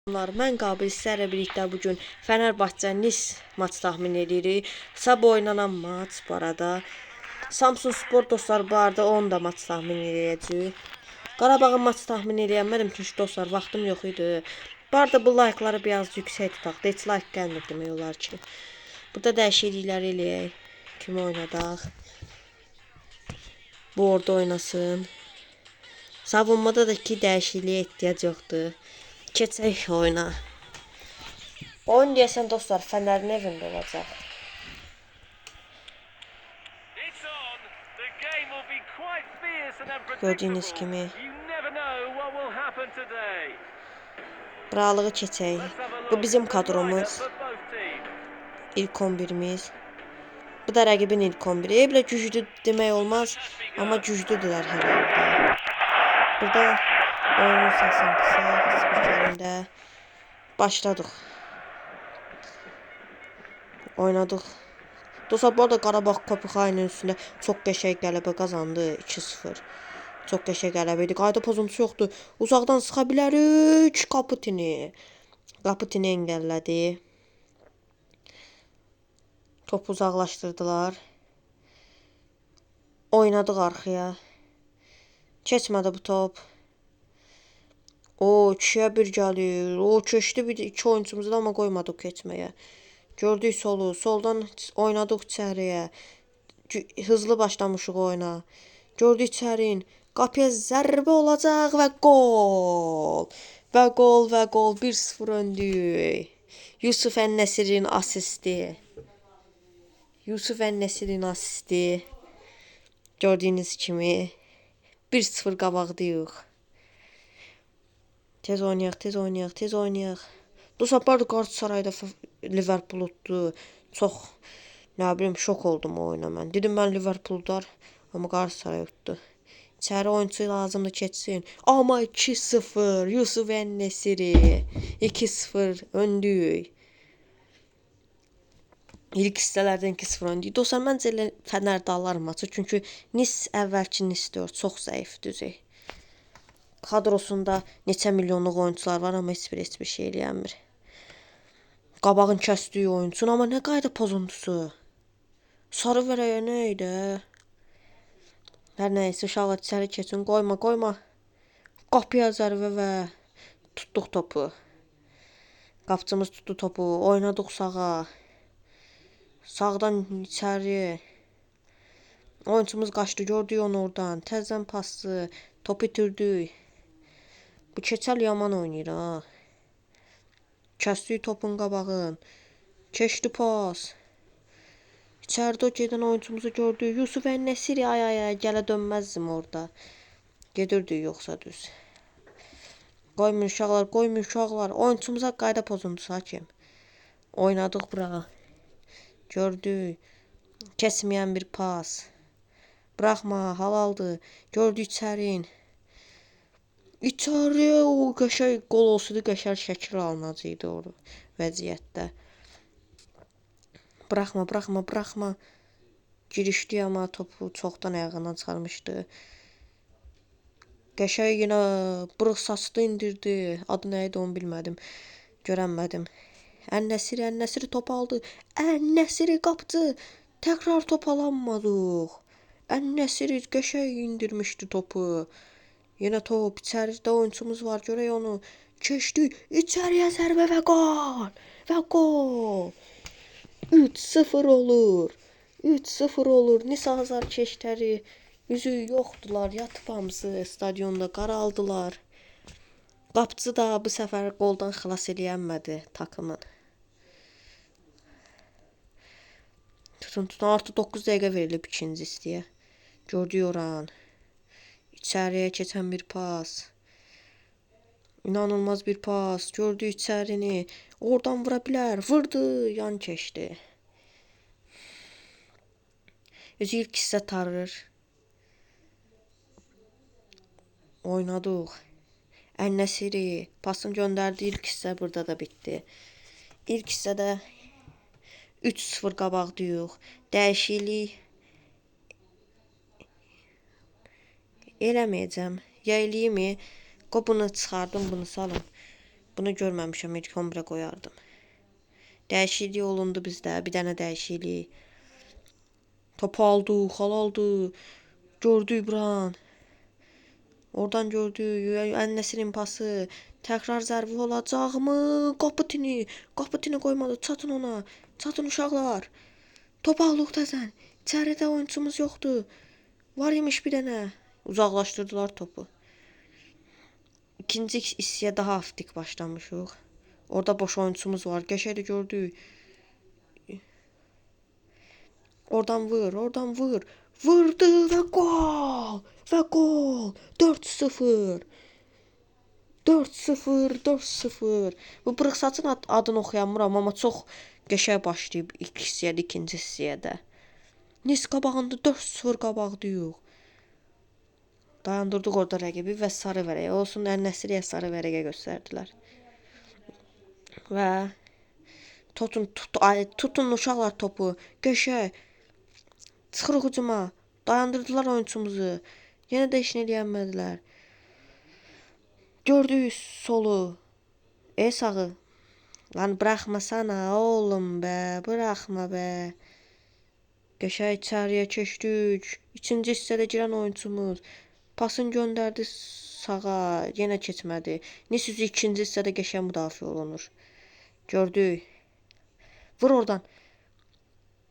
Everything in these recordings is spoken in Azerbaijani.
Mən Qabil sizlərlə birlikdə bugün Fenerbahçe Nice maç tahmin edirik. Sabah oynanan maç bu arada. Samsun Spor dostlar bu arada onu da maç tahmin edəcəyik. Qarabağın maç tahmin edəmədim çünki dostlar vaxtım yox idi. Bu arada bu like'ları biraz yüksək tutaq. Heç like gəlmir demək olar ki. Burada dəyişikliklər eləyək. Kimi oynadaq? Bu orada oynasın. Savunmada da ki dəyişikliyə ehtiyac yoxdur. Keçək oyuna. Oyun deyəsən dostlar Fener'in evində olacaq. Gördüyünüz kimi. Buralığı keçək. Bu bizim kadromuz. İlk 11'imiz. Bu da rəqibin ilk 11'i. Belə güclü demək olmaz. Amma güclüdülər hər halda. Burada oyunun səsini qısaq. Spikerində. Başladık. Oynadık. Dostlar bu arada Qarabağ Kopukayının üstündə çox qəşəng qələbə qazandı. 2-0. Çox qəşəng qələbə idi. Qayda pozuntusu yoxdur. Uzaqdan sıxa bilərik. Kaputini engəllədi. Topu uzaqlaşdırdılar. Oynadıq arxaya. Keçmədi bu top. O 2'yə 1 gəlir. O keçdi bir iki oyuncumuzdan amma qoymadıq keçməyə. Gördük solu. Soldan oynadık içəriyə. Hızlı başlamışıq oyuna. Gördük içərin. Qapıya zərbə olacaq və gol. Və gol. 1-0 öndük. Yusuf Ən-Nəsirin asisti. Gördüyünüz kimi 1-0 qabaqdayıq. Tez oynayaq. Dostlar bu arada Galatasarayda Liverpool utdu. Çox nə bilim şok oldum o oyuna mən. Dedim mən Liverpool'dar amma Galatasaray utdu. İçəri oyuncu lazımdır keçsin. Amma 2-0 Yusuf Ən-Nəsiri. 2-0 öndük. İlk hissələrdən 2-0 öndük. Dostlar məncə elə Fener dağlar maçı. Çünki Nice əvvəlki Nice 4 çox zəif düzey. Kadrosunda neçə milyonluq oyuncular var amma heç bir şey eləyəmir. Qabağın kəsdiyi oyunçun amma nə qayda pozuntusu. Sarı vərəyə nə idi? Hər nəysə uşaqlar içəri keçin. Qoyma. Qapıya zərbə və tutduq topu. Qapıcımız tutdu topu. Oynadıq sağa. Sağdan içəri. Oyuncumuz qaçdı. Gördük onu oradan. Təzən paslı. Topu itirdik. Bu keçəl yaman oynayır ha. Kəsdik topun qabağın. Keçdi pas. İçəridə gedən oyuncumuzu gördük. Yusuf Ən-Nəsiri ay gələ dönməzdim orada. Gedirdik yoxsa düz. Qoymayın uşaqlar. Oyuncumuza qayda pozuntusu hakim. Oynadıq bura. Gördük. Kesməyən bir pas. Bıraxma, halaldır. Gördük içərin. İçəriyə o qəşəng qol olsaydı qəşəng şəkil alınacaqdı o vəziyyətdə. Bıraxma. Girişdi amma topu çoxdan ayağından çıxarmışdı. Qəşəng yenə bırıq saçdı indirdi. Adı nə idi onu bilmədim. Görənmədim. Ən-Nəsiri top aldı. Ən-Nəsiri qapıcı. Təkrar top alanmadıq. Ən-Nəsiri qəşəng indirmişdi topu. Yenə top içəridə oyuncumuz var. Görək onu. Keçdi. İçəriyə zərbə və gol. 3-0 olur. Nice azarkeşləri üzü yoxdular. Yatıb hamısı stadionda qaraldılar. Qapıcı da bu səfər qoldan xilas eləyənmədi takımın. Tutun artıq 9 dəqiqə verilib ikinci istiyə. Gördük oran. İçəriyə keçən bir pas. İnanılmaz bir pas. Gördük içərini. Oradan vura bilər. Vurdu. Yan keçdi. Özü ilk hissə tarır. Oynadıq. Ən-Nəsiri. Pasını göndərdi. İlk hissə burada da bitdi. İlk hissədə 3-0 qabaqdayıq. Dəyişiklik eləməyəcəm. Ya eləyimi? Bunu çıxardım, bunu salım. Bunu görməmişəm, ilk 11-ə qoyardım. Dəyişiklik olundu bizdə, bir dənə dəyişiklik. Topu aldı, halaldı. Gördük Bran. Oradan gördük. Ən-Nəsirin pası. Təkrar zərbə olacaqmı? Qapı tini qoymadı. Çatın ona. Çatın uşaqlar. Top aldıq təzən. İçəridə oyunçumuz yoxdur. Var imiş bir dənə. Uzaqlaşdırdılar topu. İkinci hissəyə daha hafif başlamışıq. Orada boş oyunçumuz var. Qəşəng də gördük. Oradan vur. Vurdu və gol! Və gol! 4-0. 4-0, 4-0. Bu Brıxsaçın adını oxuyamıram, amma çox qəşəng başlayıb ilk hissədə, ikinci hissədə. Nis qabağında 4-0 qabaqdayıq. Dayandırdıq orada rəqibi və sarı vərəqə. Olsun, Ən-Nəsriyə sarı vərəqə göstərdilər. Və tutun uşaqlar topu. Qəşəng. Çıxırıq hücuma. Dayandırdılar oyunçumuzu. Yenə də işini eləyənmədilər. Gördük solu. Sağı. Lan bıraxmasana oğlum be. Bıraxma be. Qəşəng içəriyə keçdik. İkinci hissədə girən oyunçumuz. Pasını göndərdi sağa. Yenə keçmədi. Nis üzü ikinci hissədə qəşəng müdafiə olunur. Gördük. Vur oradan.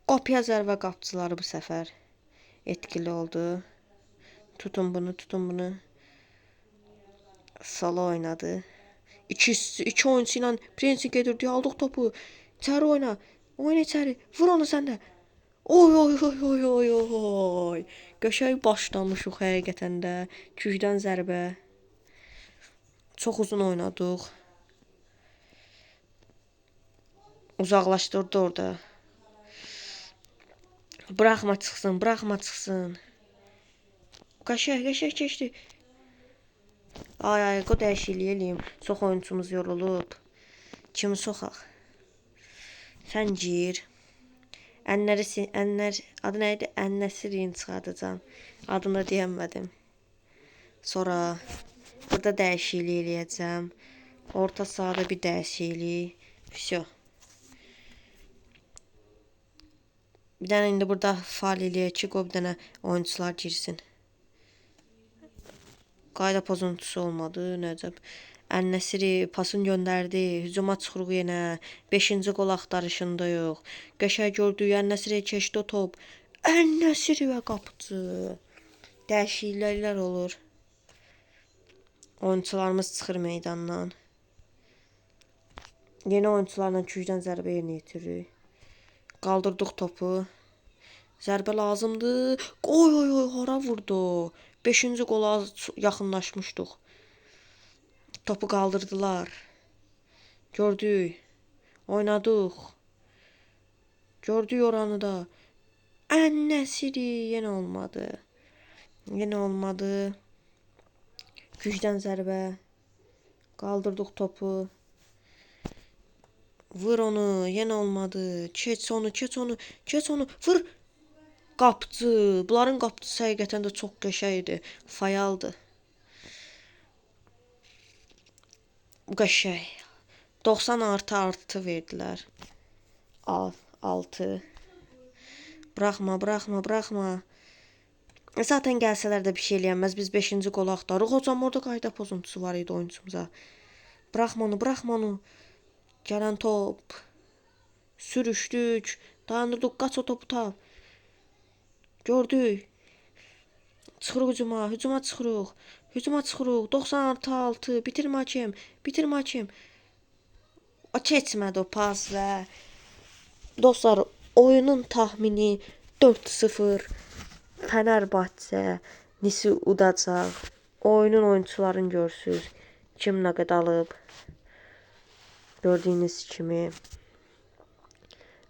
Qapıya zərbə qapçıları bu səfər etkili oldu. Tutun bunu. Sola oynadı. İki oyuncu ilə Prince gedirdi. Aldıq topu. İçəri oyna. Oyna içəri. Vur onu sən də. Oy. Qəşəng başlamışıq həqiqətən də. Küçdən zərbə. Çox uzun oynadıq. Uzaqlaşdırdı orada. Bıraxma çıxsın. Qəşəng keçdi. Ay, o dəyişiklik eləyim. Çox oyunçumuz yorulub. Kimi soxaq? Sən gir. Adı nə idi? Ən-Nəsirin çıxardacam. Adını da deyəmədim. Sonra burada dəyişiklik eləyəcəm. Orta sahada bir dəyişiklik. Всё. Bir dənə indi burada faal eləyək ki, bir dənə oyunçular girsin. Qayda pozuntusu olmadı, nəcəb. Ən-Nəsiri pasını göndərdi. Hücuma çıxırıq yenə. 5-ci qol axtarışındayıq. Qəşəng gördük. Ən-Nəsiriyə keçdi o top. Ən-Nəsiri və qapıcı. Dəyişikliklər olur. Oyunçularımız çıxır meydandan. Yeni oyunçularla küçdən zərbə yerinə yetiririk. Qaldırdıq topu. Zərbə lazımdır. Oy, hara vurdu. 5-ci qola yaxınlaşmışdıq. Topu qaldırdılar. Gördük. Oynadıq. Gördük oranı da. Ən-Nəsiri yenə olmadı. Küçdən zərbə. Qaldırdıq topu. Vur onu, yenə olmadı. Keç onu. Vur. Qapıcı. Bunların qapıcısı həqiqətən də çox qəşəng idi. Fayaldı. Qəşəng. 90++ verdilər. 6. Bıraxma. Zaten gəlsələr də bir şey eləyənməz. Biz 5-ci qolu axtarırıq. Hocam orada qayda pozuntusu var idi oyunçumuza. Bıraxma onu. Gələn top. Sürüşdük. Dayandırdıq. Qaç o topu tap. Gördük. Çıxırıq hücuma çıxırıq. 90+6. Bitirmə hakem. Keçmədi o pas və dostlar, oyunun tahmini 4-0 Fənərbağçə Nisi udacaq. Oyunun oyunçularını görsünüz. Kim nə qədər alıb. Gördüyünüz kimi.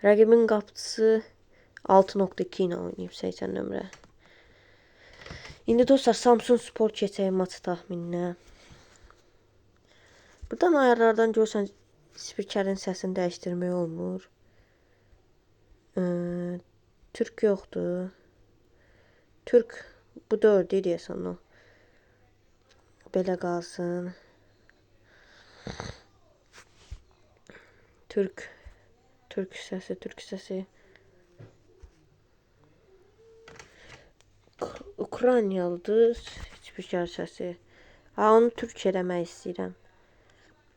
Rəqibin qapıcısı 6.2 ilə oynayıb 80 nömrə. İndi dostlar, Samsun Spor keçək maçı tahmininə. Buradan ayarlardan görsən spikerin səsini dəyişdirmək olmur. Türk yoxdur. Türk bu 4 deyəsən o. Belə qalsın. Türk hissəsi. Ukraynalıdır heç bir gərsəsi. Ha, onu türk eləmək istəyirəm.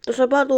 Dostlar, bu arada